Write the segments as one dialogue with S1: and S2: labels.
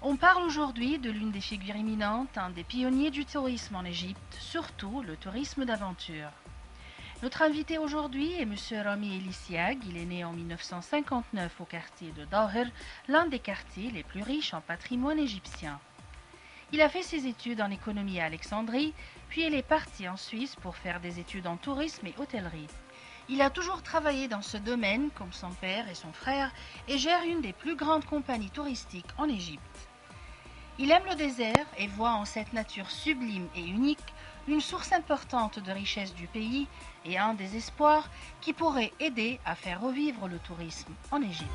S1: On parle aujourd'hui de l'une des figures éminentes, un des pionniers du tourisme en Égypte, surtout le tourisme d'aventure. Notre invité aujourd'hui est M. Rami Elisiag. Il est né en 1959 au quartier de Dahir, l'un des quartiers les plus riches en patrimoine égyptien. Il a fait ses études en économie à Alexandrie, puis il est parti en Suisse pour faire des études en tourisme et hôtellerie. Il a toujours travaillé dans ce domaine, comme son père et son frère, et gère une des plus grandes compagnies touristiques en Égypte. Il aime le désert et voit en cette nature sublime et unique une source importante de richesse du pays et un des espoirs qui pourrait aider à faire revivre le tourisme en Égypte.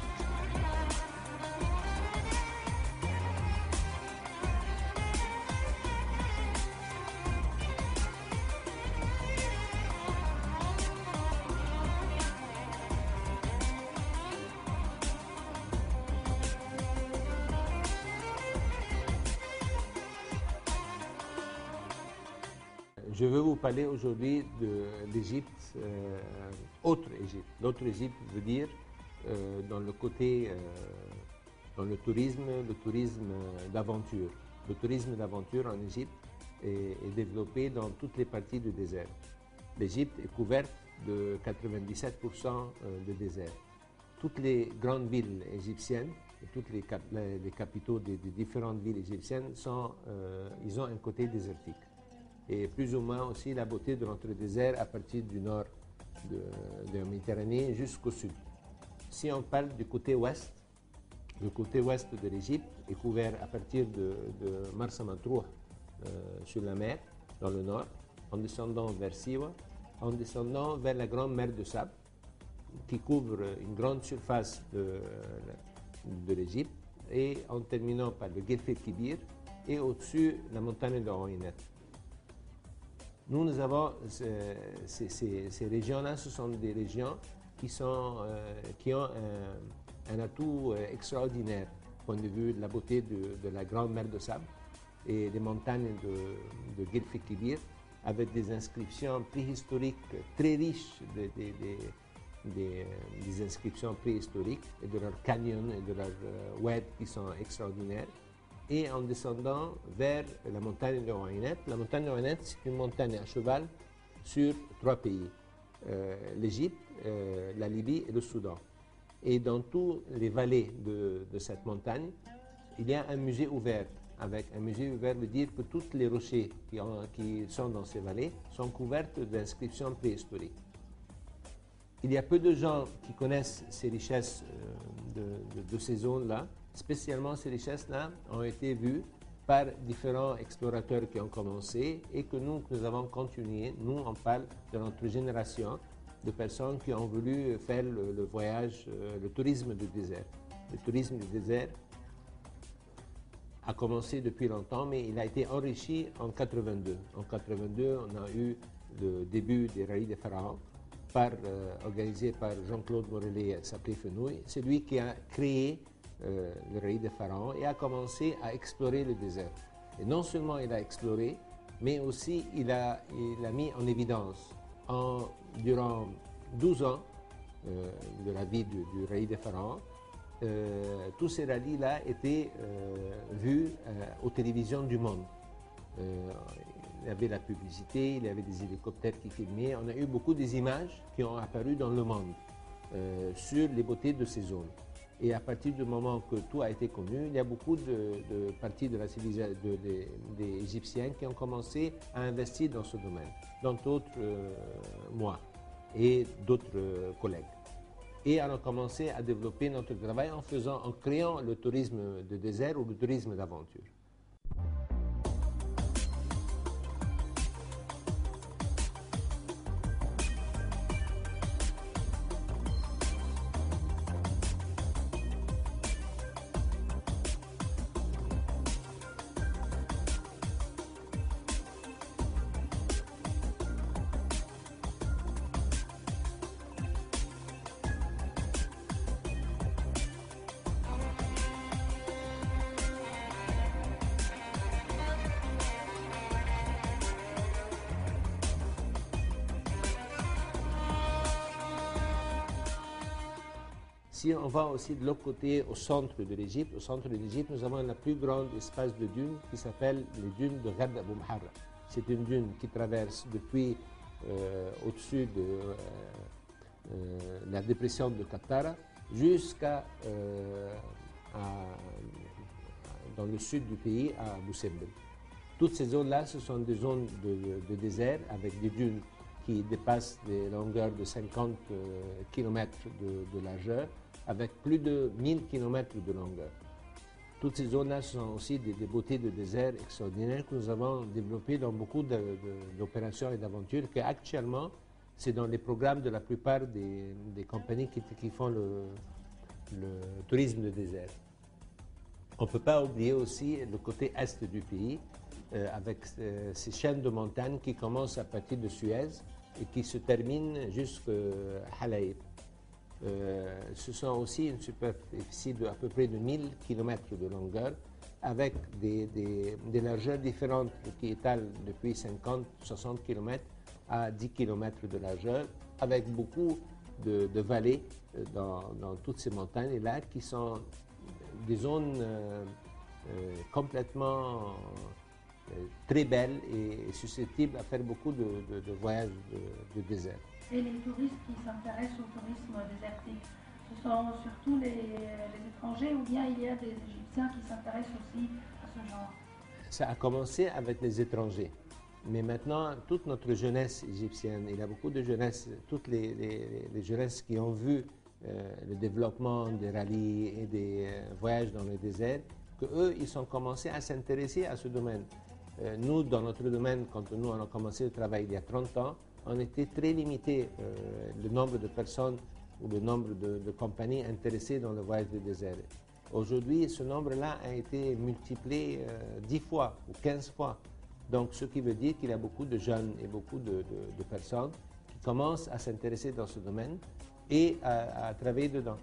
S2: Je veux vous parler aujourd'hui de l'Égypte, autre Égypte. L'autre Égypte veut dire dans le côté, dans le tourisme d'aventure. Le tourisme d'aventure en Égypte est développé dans toutes les parties du désert. L'Égypte est couverte de 97% de désert. Toutes les grandes villes égyptiennes, et toutes les capitaux des différentes villes égyptiennes, ils ont un côté désertique. Et plus ou moins aussi la beauté de notre désert à partir du nord de la Méditerranée jusqu'au sud. Si on parle du côté ouest, le côté ouest de l'Égypte est couvert à partir de Marsa Matruh sur la mer, dans le nord, en descendant vers Siwa, en descendant vers la grande mer de sable, qui couvre une grande surface de l'Égypte, et en terminant par le Guelf el-Kibir, et au-dessus la montagne de Oïnet. Nous avons ces régions-là, ce sont des régions qui ont un atout extraordinaire, du point de vue de la beauté de la grande mer de sable et des montagnes de Guelf el-Kibir, avec des inscriptions préhistoriques très riches, des inscriptions préhistoriques, et de leurs canyons et de leurs oued qui sont extraordinaires. Et en descendant vers la montagne de Oïnet. La montagne de Oïnet, c'est une montagne à cheval sur 3 pays, l'Égypte, la Libye et le Soudan. Et dans toutes les vallées de cette montagne, il y a un musée ouvert. Avec un musée ouvert veut dire que tous les rochers qui sont dans ces vallées sont couverts d'inscriptions préhistoriques. Il y a peu de gens qui connaissent ces richesses de ces zones-là. Spécialement, ces richesses-là ont été vues par différents explorateurs qui ont commencé et que nous avons continué. Nous, on parle de notre génération de personnes qui ont voulu faire le voyage, le tourisme du désert. Le tourisme du désert a commencé depuis longtemps, mais il a été enrichi en 82. En 82, on a eu le début des rallyes des pharaons, organisé par Jean-Claude Morellet et Sapri Fenouil. C'est lui qui a créé le rallye des pharaons et a commencé à explorer le désert. Et non seulement il a exploré, mais aussi il a mis en évidence, durant 12 ans de la vie du rallye des pharaons, tous ces rallyes-là étaient vus aux télévisions du monde. Il y avait la publicité, il y avait des hélicoptères qui filmaient. On a eu beaucoup d'images qui ont apparu dans le monde sur les beautés de ces zones. Et à partir du moment que tout a été connu, il y a beaucoup de parties de la civilisation des Égyptiens qui ont commencé à investir dans ce domaine, dont d'autres moi et d'autres collègues. Et on a commencé à développer notre travail en créant le tourisme de désert ou le tourisme d'aventure. Si on va aussi de l'autre côté, au centre de l'Égypte, nous avons la plus grande espace de dunes qui s'appelle les dunes de Ghad Abou Maharra. C'est une dune qui traverse depuis au-dessus de la dépression de Qattara jusqu'à dans le sud du pays, à Bou Simbel. Toutes ces zones-là, ce sont des zones de désert avec des dunes qui dépassent des longueurs de 50 km de largeur, avec plus de 1000 km de longueur. Toutes ces zones-là sont aussi des beautés de désert extraordinaires que nous avons développées dans beaucoup d'opérations et d'aventures, que actuellement, c'est dans les programmes de la plupart des compagnies qui font le tourisme de désert. On ne peut pas oublier aussi le côté est du pays, avec ces chaînes de montagnes qui commencent à partir de Suez et qui se terminent jusqu'à Halaïb. Ce sont aussi une superficie de à peu près de 1000 km de longueur, avec des largeurs différentes qui étalent depuis 50-60 km à 10 km de largeur, avec beaucoup de vallées dans toutes ces montagnes et là qui sont des zones complètement très belles et susceptibles à faire beaucoup de voyages de désert.
S1: Et les touristes qui s'intéressent au tourisme désertique, ce sont surtout les étrangers ou bien il y a des Égyptiens qui s'intéressent aussi à ce genre?
S2: Ça a commencé avec les étrangers. Mais maintenant, toute notre jeunesse égyptienne, il y a beaucoup de jeunesse, toutes les jeunesses qui ont vu le développement des rallyes et des voyages dans le désert, qu'eux, ils ont commencé à s'intéresser à ce domaine. Nous, dans notre domaine, quand nous on a commencé le travail il y a 30 ans, on était très limité, le nombre de personnes ou le nombre de compagnies intéressées dans le voyage de désert. Aujourd'hui, ce nombre-là a été multiplié 10 fois ou 15 fois. Donc, ce qui veut dire qu'il y a beaucoup de jeunes et beaucoup de personnes qui commencent à s'intéresser dans ce domaine et à travailler dedans.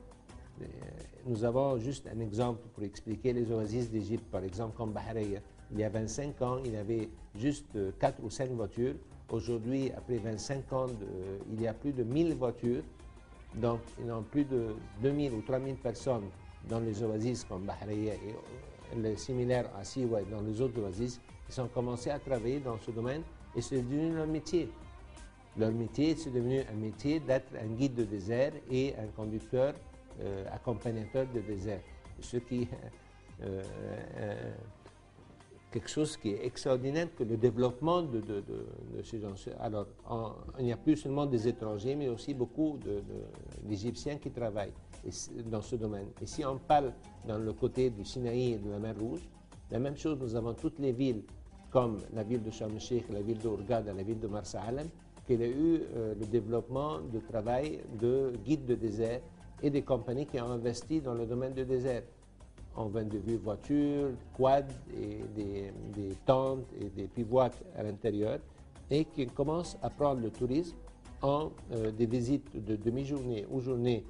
S2: Nous avons juste un exemple pour expliquer les oasis d'Égypte, par exemple comme Bahreïa. Il y a 25 ans, il y avait juste 4 ou 5 voitures. Aujourd'hui, après 25 ans, il y a plus de 1000 voitures. Donc, il y a plus de 2000 ou 3000 personnes dans les oasis comme Bahreïa et le similaire à Siwa dans les autres oasis. Ils ont commencé à travailler dans ce domaine et c'est devenu leur métier. Leur métier, c'est devenu un métier d'être un guide de désert et un conducteur, accompagnateur de désert. Ce qui quelque chose qui est extraordinaire que le développement de ces gens. Alors, il n'y a plus seulement des étrangers, mais aussi beaucoup d'Égyptiens qui travaillent dans ce domaine. Et si on parle dans le côté du Sinaï et de la mer Rouge, la même chose, nous avons toutes les villes, comme la ville de Sharm el-Sheikh, la ville de Hurghada, la ville de Marsa Alam, qui a eu le développement de travail de guides de désert et des compagnies qui ont investi dans le domaine du désert. On vient de vues voitures, quads et des tentes et des bivouacs à l'intérieur et qui commencent à prendre le tourisme en des visites de demi-journée ou journée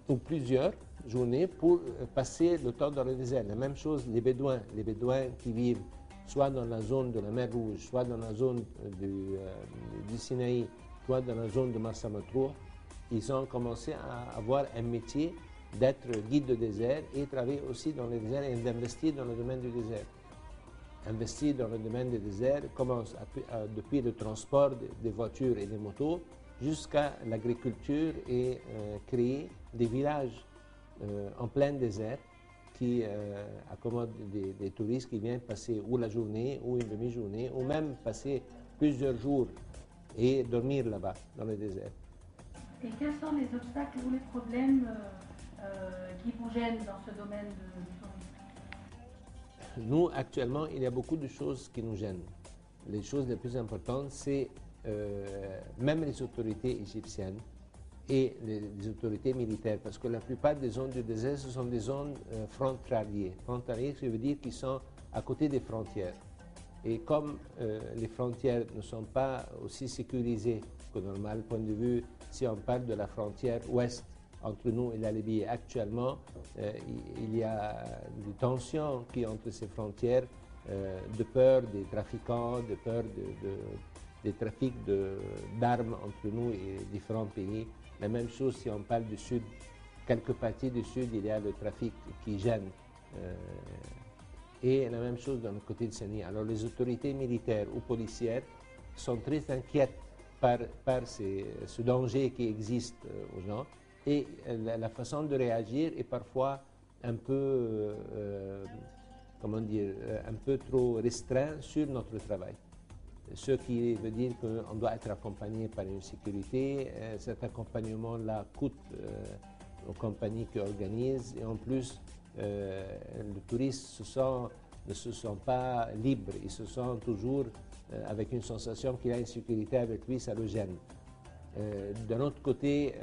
S2: ou plusieurs journées pour passer le temps dans le désert. La même chose, les Bédouins qui vivent soit dans la zone de la mer Rouge, soit dans la zone du Sinaï, soit dans la zone de Marsa Matruh, ils ont commencé à avoir un métier d'être guide de désert et travailler aussi dans le désert et d'investir dans le domaine du désert. Investir dans le domaine du désert commence depuis le transport des voitures et des motos jusqu'à l'agriculture et créer des villages en plein désert qui accommodent des touristes qui viennent passer ou la journée ou une demi-journée ou même passer plusieurs jours et dormir là-bas dans le désert.
S1: Et quels sont les obstacles ou les problèmes qui vous gênent dans ce domaine du tourisme?
S2: Nous, actuellement, il y a beaucoup de choses qui nous gênent. Les choses les plus importantes, c'est même les autorités égyptiennes et les autorités militaires, parce que la plupart des zones du désert, ce sont des zones frontalières. Frontalières, ça veut dire qu'ils sont à côté des frontières. Et comme les frontières ne sont pas aussi sécurisées que normal, point de vue, si on parle de la frontière ouest entre nous et la Libye, actuellement, il y a des tensions qui entre ces frontières, de peur des trafiquants, de peur des trafics d'armes entre nous et différents pays. La même chose si on parle du sud quelques parties du sud, il y a le trafic qui gêne. Et la même chose dans le côté de Sani. Alors les autorités militaires ou policières sont très inquiètes par ce danger qui existe aux gens. Et la façon de réagir est parfois un peu, comment dire, un peu trop restreint sur notre travail. Ce qui veut dire qu'on doit être accompagné par une sécurité. Cet accompagnement-là coûte aux compagnies qui organisent. Et en plus, le touriste ne se sent pas libre. Il se sent toujours avec une sensation qu'il a une sécurité avec lui, ça le gêne. D'un autre côté,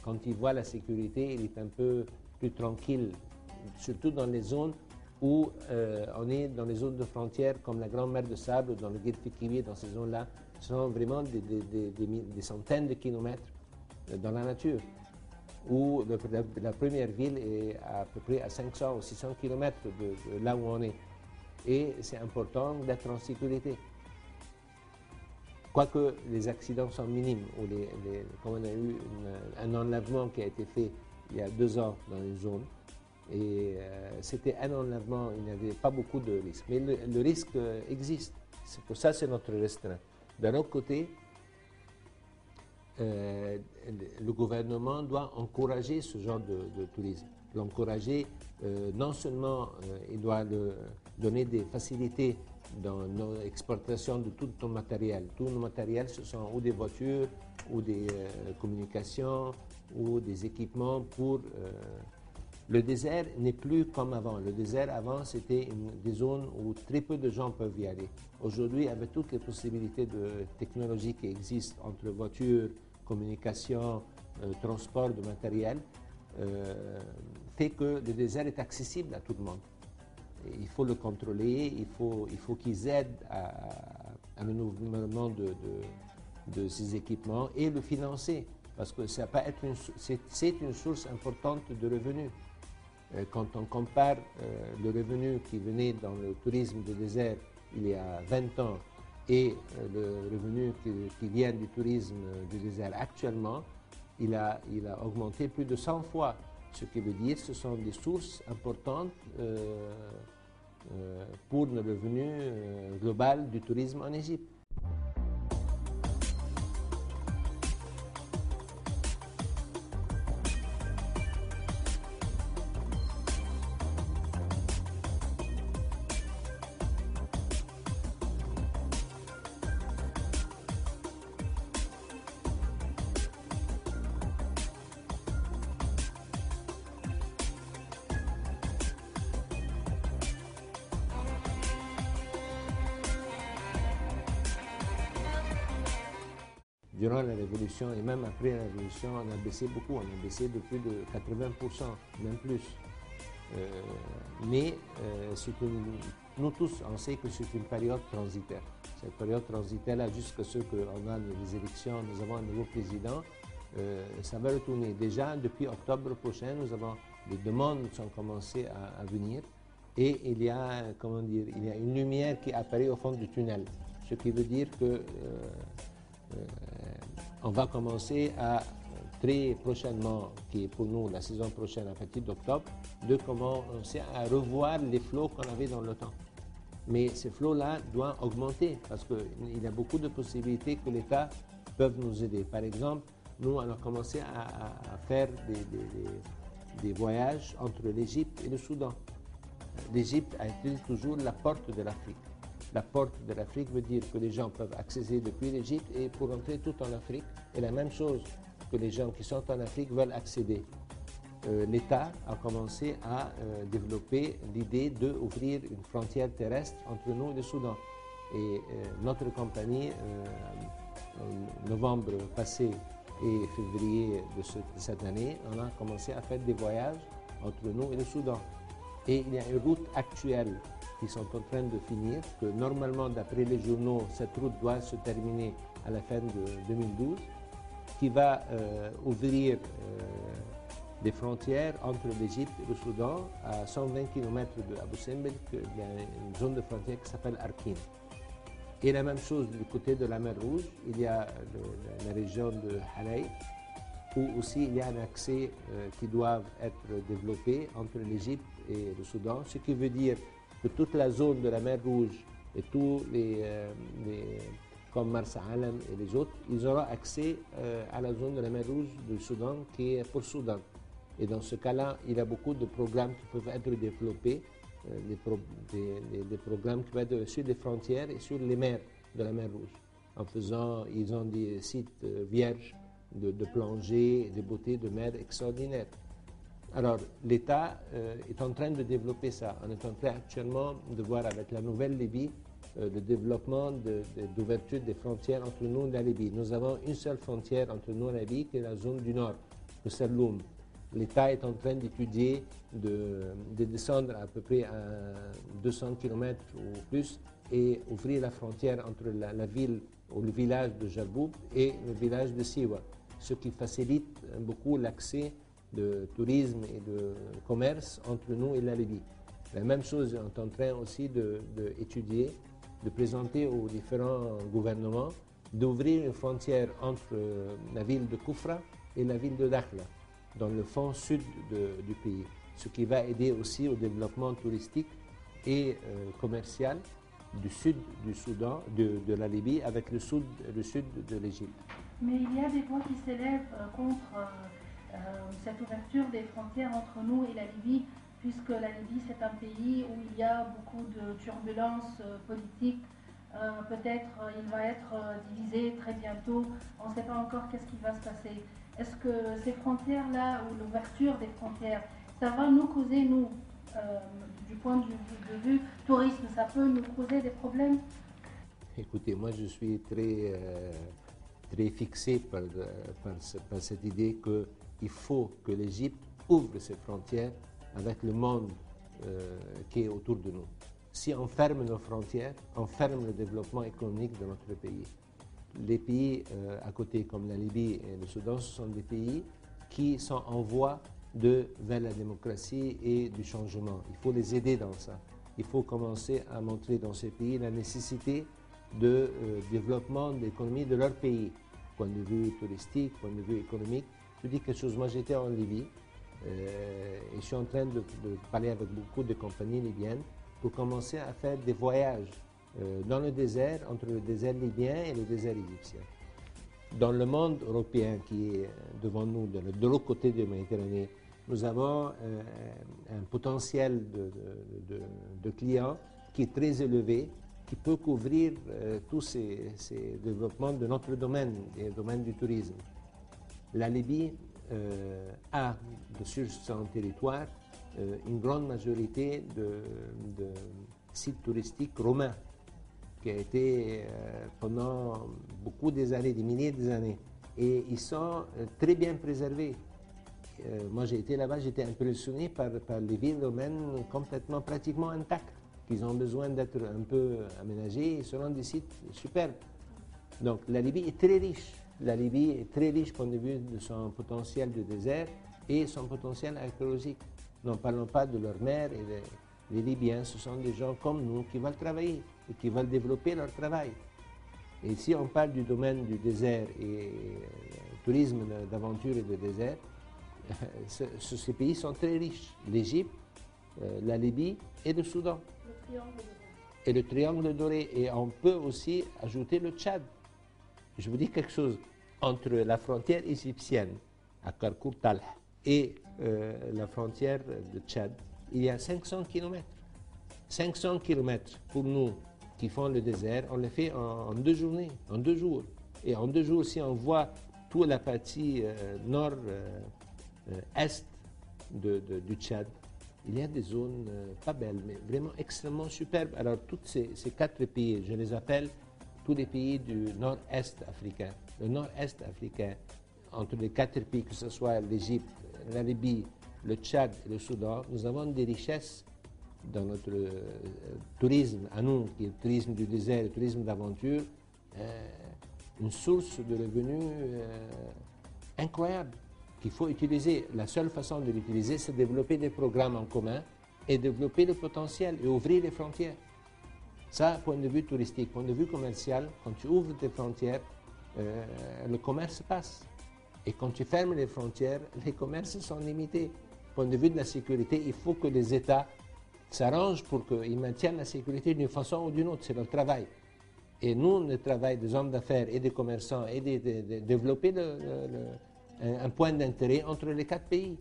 S2: quand il voit la sécurité, il est un peu plus tranquille, surtout dans les zones où on est dans les zones de frontières comme la Grande Mer de Sable, dans le Guet Kiwi, dans ces zones-là, ce sont vraiment des centaines de kilomètres dans la nature, où la première ville est à peu près à 500 ou 600 kilomètres de là où on est. Et c'est important d'être en sécurité. Quoique les accidents sont minimes, ou comme on a eu un enlèvement qui a été fait il y a 2 ans dans une zone, et c'était un enlèvement, il n'y avait pas beaucoup de risques. Mais le risque existe, c'est pour ça que c'est notre restreint. D'un autre côté, le gouvernement doit encourager ce genre de tourisme. L'encourager, non seulement il doit donner des facilités dans nos exportations de tout nos matériel. Tous nos matériels, ce sont ou des voitures, ou des communications, ou des équipements pour... Le désert n'est plus comme avant. Le désert, avant, c'était des zones où très peu de gens peuvent y aller. Aujourd'hui, avec toutes les possibilités de technologie qui existent entre voitures, communication, transport de matériel, fait que le désert est accessible à tout le monde. Et il faut le contrôler, il faut qu'ils aident à renouvellement de ces équipements et le financer, parce que c'est une source importante de revenus. Quand on compare le revenu qui venait dans le tourisme de désert il y a 20 ans et le revenu qui vient du tourisme du désert actuellement, il a augmenté plus de 100 fois. Ce qui veut dire que ce sont des sources importantes pour le revenu global du tourisme en Égypte. Durant la Révolution et même après la Révolution, on a baissé beaucoup, on a baissé de plus de 80%, même plus. Mais nous tous, on sait que c'est une période transitaire. Cette période transitaire-là, jusqu'à ce qu'on a les élections, nous avons un nouveau président, ça va retourner. Déjà, depuis octobre prochain, les demandes sont commencées à venir et il y a une lumière qui apparaît au fond du tunnel. Ce qui veut dire que on va commencer très prochainement, qui est pour nous la saison prochaine à partir d'octobre, de commencer à revoir les flots qu'on avait dans le temps. Mais ces flots-là doivent augmenter parce qu'il y a beaucoup de possibilités que l'État peut nous aider. Par exemple, nous, on a commencé à faire des voyages entre l'Égypte et le Soudan. L'Égypte a été toujours la porte de l'Afrique. La porte de l'Afrique veut dire que les gens peuvent accéder depuis l'Égypte et pour entrer tout en Afrique. Et la même chose que les gens qui sont en Afrique veulent accéder. L'État a commencé à développer l'idée d'ouvrir une frontière terrestre entre nous et le Soudan. Et notre compagnie, en novembre passé et février de cette année, on a commencé à faire des voyages entre nous et le Soudan. Et il y a une route actuelle qui sont en train de finir, que normalement, d'après les journaux, cette route doit se terminer à la fin de 2012, qui va ouvrir des frontières entre l'Égypte et le Soudan à 120 km de Abu Simbel, il y a une zone de frontière qui s'appelle Arkin. Et la même chose du côté de la mer Rouge, il y a la région de Halay, où aussi il y a un accès qui doit être développé entre l'Égypte et le Soudan, ce qui veut dire que toute la zone de la mer Rouge et tous comme Marsa Alam et les autres, ils auront accès à la zone de la mer Rouge du Soudan qui est pour Soudan. Et dans ce cas-là, il y a beaucoup de programmes qui peuvent être développés, des programmes qui peuvent être sur les frontières et sur les mers de la mer Rouge. Ils ont des sites vierges de plongée et de beauté de mer extraordinaires. Alors, l'État est en train de développer ça. On est en train actuellement de voir avec la nouvelle Libye le développement d'ouverture des frontières entre nous et la Libye. Nous avons une seule frontière entre nous et la Libye, qui est la zone du nord, le Serloum. L'État est en train d'étudier de descendre à peu près à 200 km ou plus et ouvrir la frontière entre la ville ou le village de Jarboub et le village de Siwa, ce qui facilite beaucoup l'accès de tourisme et de commerce entre nous et la Libye. La même chose, on est en train aussi d'étudier, de présenter aux différents gouvernements, d'ouvrir une frontière entre la ville de Koufra et la ville de Dakhla, dans le fond sud du pays, ce qui va aider aussi au développement touristique et commercial du sud du Soudan, de la Libye, avec le sud de l'Égypte.
S1: Mais il y a des voix qui s'élèvent contre cette ouverture des frontières entre nous et la Libye, puisque la Libye c'est un pays où il y a beaucoup de turbulences politiques. Peut-être il va être divisé très bientôt, on ne sait pas encore qu'est-ce qui va se passer. Est-ce que ces frontières-là, ou l'ouverture des frontières, ça va nous causer, nous, du point de vue tourisme, ça peut nous causer des problèmes?
S2: Écoutez, moi je suis très fixé par cette idée qu'il faut que l'Égypte ouvre ses frontières avec le monde qui est autour de nous. Si on ferme nos frontières, on ferme le développement économique de notre pays. Les pays à côté, comme la Libye et le Soudan, ce sont des pays qui sont en voie vers la démocratie et du changement. Il faut les aider dans ça. Il faut commencer à montrer dans ces pays la nécessité de développement de l'économie de leur pays, point de vue touristique, point de vue économique. Je dis quelque chose, moi j'étais en Libye et je suis en train de parler avec beaucoup de compagnies libyennes pour commencer à faire des voyages dans le désert, entre le désert libyen et le désert égyptien. Dans le monde européen qui est devant nous, de l'autre côté de la Méditerranée, nous avons un potentiel de clients qui est très élevé, qui peut couvrir tous ces développements de notre domaine, le domaine du tourisme. La Libye a sur son territoire une grande majorité de sites touristiques romains qui a été pendant beaucoup des années, des milliers d'années. Et ils sont très bien préservés. Moi j'ai été là-bas, j'étais impressionné par les villes romaines complètement, pratiquement intactes, qui ont besoin d'être un peu aménagées et seront des sites superbes. Donc la Libye est très riche. La Libye est très riche point de vue de son potentiel de désert et son potentiel archéologique. N'en parlons pas de leur mer. Les Libyens, ce sont des gens comme nous qui veulent travailler et qui veulent développer leur travail. Et si on parle du domaine du désert et tourisme d'aventure et de désert, ces pays sont très riches. L'Égypte, la Libye et le Soudan. Et le triangle doré. Et on peut aussi ajouter le Tchad. Je vous dis quelque chose. Entre la frontière égyptienne, à Karkour Talh, et la frontière de Tchad, il y a 500 km. 500 km pour nous qui font le désert, on le fait en 2 journées, en 2 jours. Et en 2 jours, si on voit toute la partie nord-est du Tchad, il y a des zones pas belles, mais vraiment extrêmement superbes. Alors, tous ces 4 pays, je les appelle tous les pays du nord-est africain. Le nord-est africain, entre les 4 pays, que ce soit l'Égypte, la Libye, le Tchad et le Soudan, nous avons des richesses dans notre tourisme à nous, qui est le tourisme du désert, le tourisme d'aventure, une source de revenus incroyable qu'il faut utiliser. La seule façon de l'utiliser, c'est de développer des programmes en commun et développer le potentiel et ouvrir les frontières. Ça, point de vue touristique, point de vue commercial, quand tu ouvres tes frontières, le commerce passe. Et quand tu fermes les frontières, les commerces sont limités. Du point de vue de la sécurité, il faut que les États s'arrangent pour qu'ils maintiennent la sécurité d'une façon ou d'une autre. C'est leur travail. Et nous, le travail des hommes d'affaires et des commerçants est de développer un point d'intérêt entre les 4 pays.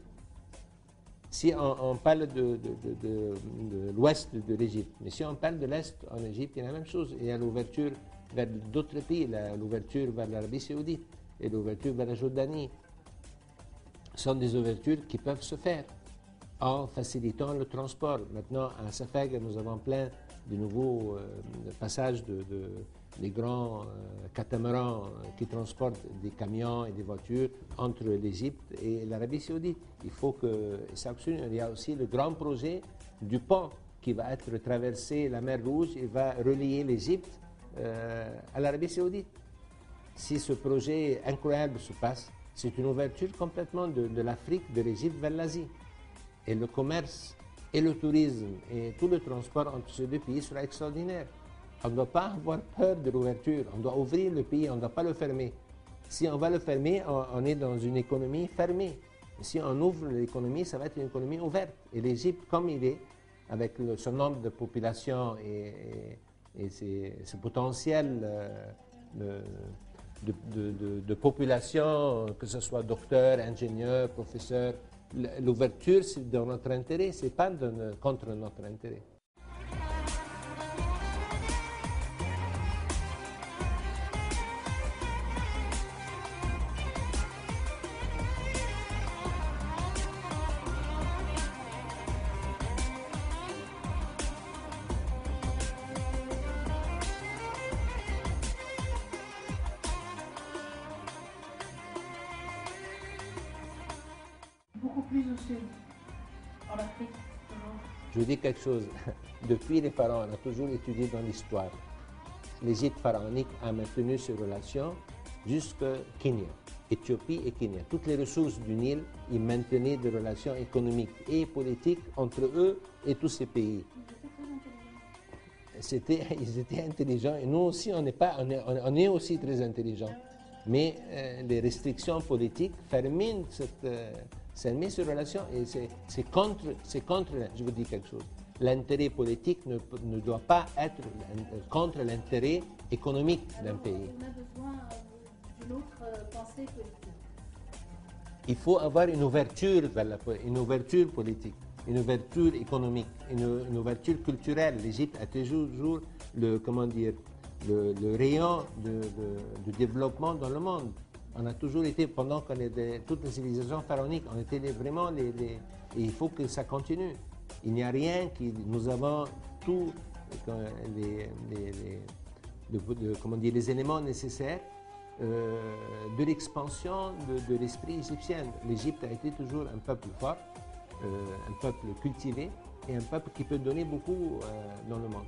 S2: Si on parle de l'ouest de l'Égypte, mais si on parle de l'est en Égypte, il y a la même chose. Il y a l'ouverture vers d'autres pays, l'ouverture vers l'Arabie saoudite et l'ouverture vers la Jordanie. Ce sont des ouvertures qui peuvent se faire en facilitant le transport. Maintenant, à Safag, nous avons plein de nouveaux passages des grands catamarans qui transportent des camions et des voitures entre l'Égypte et l'Arabie saoudite. Il faut que ça fonctionne. Il y a aussi le grand projet du pont qui va être traversé la mer Rouge et va relier l'Égypte à l'Arabie saoudite. Si ce projet incroyable se passe, c'est une ouverture complètement de l'Afrique, de l'Égypte vers l'Asie. Et le commerce et le tourisme et tout le transport entre ces 2 pays sera extraordinaire. On ne doit pas avoir peur de l'ouverture. On doit ouvrir le pays, on ne doit pas le fermer. Si on va le fermer, on est dans une économie fermée. Si on ouvre l'économie, ça va être une économie ouverte. Et l'Égypte, comme il est, avec son nombre de population et ce potentiel de population, que ce soit docteur, ingénieur, professeur, l'ouverture, c'est dans notre intérêt, ce n'est pas contre notre intérêt.
S1: Beaucoup plus au sud, en Afrique, toujours.
S2: Je vous dis quelque chose. Depuis les pharaons, on a toujours étudié dans l'histoire. L'Égypte pharaonique a maintenu ses relations jusqu'à Kenya, Éthiopie et Kenya. Toutes les ressources du Nil, ils maintenaient des relations économiques et politiques entre eux et tous ces pays. Ils étaient intelligents et nous aussi, on est aussi très intelligents. Mais les restrictions politiques ferment ces relations et c'est contre, je vous dis quelque chose. L'intérêt politique ne doit pas être contre l'intérêt économique d'un pays.
S1: On a besoin d'une autre pensée politique.
S2: Il faut avoir une ouverture une ouverture politique, une ouverture économique, une ouverture culturelle. L'Égypte a toujours le rayon de développement dans le monde. On a toujours été, pendant qu'on était toutes les civilisations pharaoniques, on était vraiment et il faut que ça continue. Il n'y a rien nous avons tous les éléments nécessaires de l'expansion de l'esprit égyptien. L'Égypte a été toujours un peuple fort, un peuple cultivé et un peuple qui peut donner beaucoup dans le monde.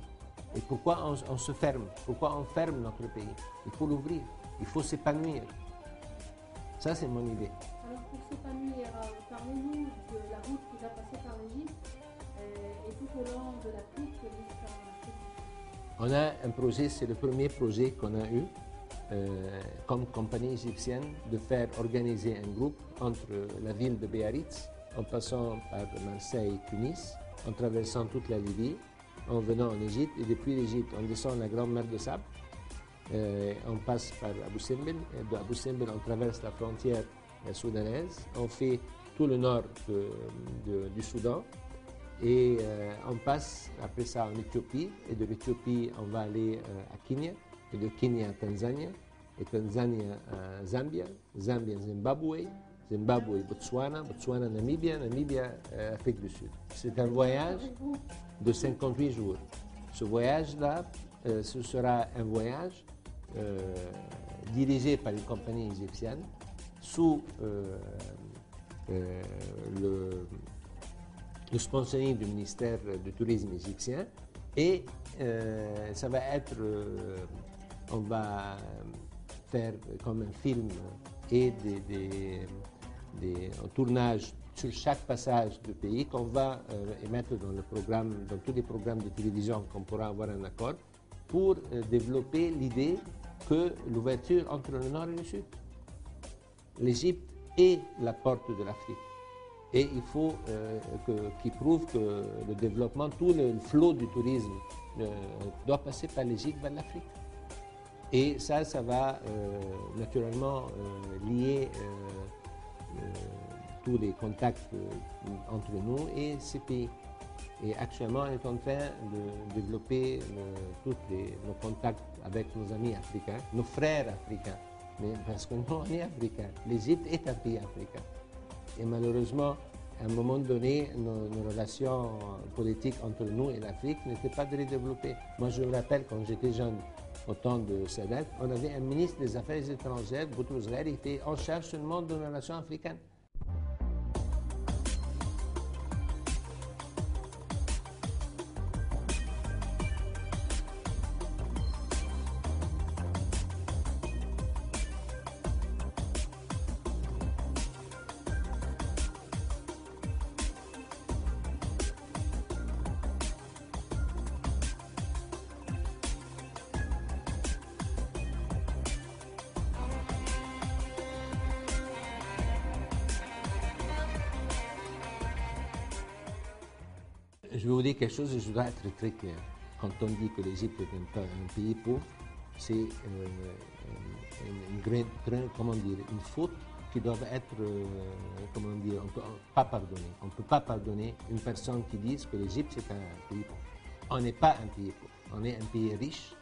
S2: Et pourquoi on se ferme? Pourquoi on ferme notre pays? Il faut l'ouvrir, il faut s'épanouir. Ça, c'est mon idée.
S1: Alors, pour s'épanouir, parlez-nous de la route qui va passer par l'Égypte et tout au long de l'Afrique jusqu'à l'Afrique.
S2: On a un projet, c'est le premier projet qu'on a eu comme compagnie égyptienne de faire organiser un groupe entre la ville de Biarritz, en passant par Marseille, Tunis, en traversant toute la Libye, en venant en Égypte, et depuis l'Égypte, on descend la grande mer de sable, on passe par Abu Simbel, et de Abu Simbel, on traverse la frontière soudanaise, on fait tout le nord du Soudan, et on passe après ça en Éthiopie, et de l'Éthiopie, on va aller à Kenya, et de Kenya à Tanzanie, et Tanzanie à Zambia, Zambia Zimbabwe, Zimbabwe Botswana, Botswana Namibia, Namibia Afrique du Sud. C'est un voyage de 58 jours. Ce voyage-là, ce sera un voyage dirigé par une compagnie égyptienne sous le sponsoring du ministère du Tourisme égyptien et ça va être, on va faire comme un film et un tournage sur chaque passage du pays qu'on va émettre dans tous les programmes de télévision qu'on pourra avoir un accord pour développer l'idée que l'ouverture entre le Nord et le Sud. l'Égypte est la porte de l'Afrique. Et il faut qu'ils prouvent que le développement, tout le flot du tourisme doit passer par l'Égypte vers l'Afrique. Et ça va naturellement lier tous les contacts entre nous et ces pays. Et actuellement, on est en train de développer tous nos contacts avec nos amis africains, nos frères africains. Mais parce que nous, on est africains. L'Égypte est un pays africain. Et malheureusement, à un moment donné, nos relations politiques entre nous et l'Afrique n'étaient pas très développées. Moi, je me rappelle, quand j'étais jeune, au temps de Sadat, on avait un ministre des Affaires étrangères, Boutros Ghali, qui était en charge seulement de nos relations africaines. Je vais vous dire quelque chose et je dois être très clair. Quand on dit que l'Égypte est un pays pauvre, c'est une faute qui doit être, on ne peut pas pardonner. On ne peut pas pardonner une personne qui dise que l'Égypte c'est un pays pauvre. On n'est pas un pays pauvre, on est un pays riche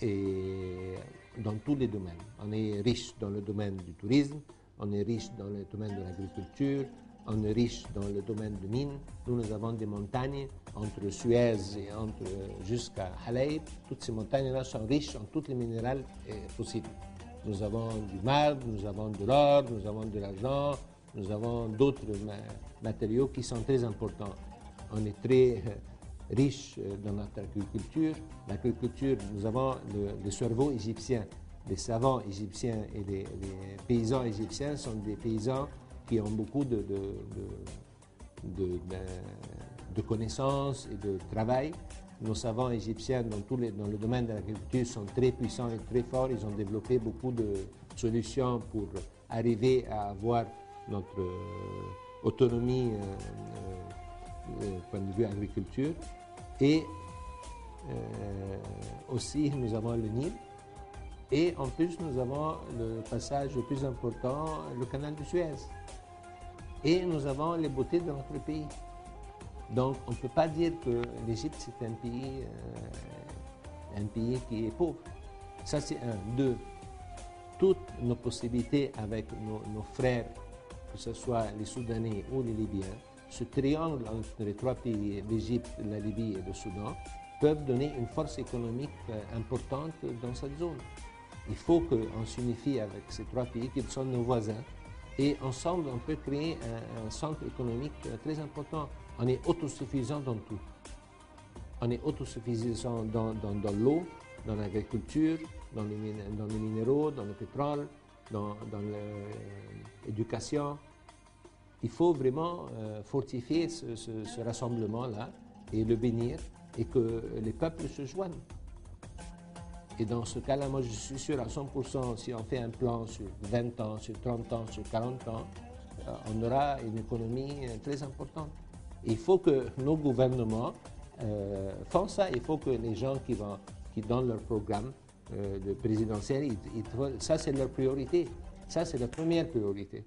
S2: et dans tous les domaines. On est riche dans le domaine du tourisme, on est riche dans le domaine de l'agriculture, on est riche dans le domaine de mines. Nous avons des montagnes entre Suez et jusqu'à Halayb. Toutes ces montagnes-là sont riches en tous les minéraux possibles. Nous avons du marbre, nous avons de l'or, nous avons de l'argent, nous avons d'autres matériaux qui sont très importants. On est très riche dans notre agriculture. L'agriculture, nous avons le cerveau égyptien. Les savants égyptiens et les paysans égyptiens sont des paysans qui ont beaucoup de connaissances et de travail. Nos savants égyptiens dans le domaine de l'agriculture sont très puissants et très forts. Ils ont développé beaucoup de solutions pour arriver à avoir notre autonomie point de vue agriculture. Et aussi, nous avons le Nil. Et en plus, nous avons le passage le plus important, le canal de Suez. Et nous avons les beautés de notre pays. Donc, on ne peut pas dire que l'Égypte, c'est un pays qui est pauvre. Ça, c'est un. Deux, toutes nos possibilités avec nos frères, que ce soit les Soudanais ou les Libyens, ce triangle entre les trois pays, l'Égypte, la Libye et le Soudan, peuvent donner une force économique importante dans cette zone. Il faut qu'on s'unifie avec ces trois pays qui sont nos voisins. Et ensemble, on peut créer un centre économique très important. On est autosuffisant dans tout. On est autosuffisant dans l'eau, dans l'agriculture, dans les minéraux, dans le pétrole, dans l'éducation. Il faut vraiment fortifier ce rassemblement-là et le bénir et que les peuples se joignent. Et dans ce cas-là, moi je suis sûr à 100%, si on fait un plan sur 20 ans, sur 30 ans, sur 40 ans, on aura une économie très importante. Il faut que nos gouvernements font ça. Il faut que les gens qui donnent leur programme de présidentiel, ça c'est leur priorité. Ça c'est la première priorité.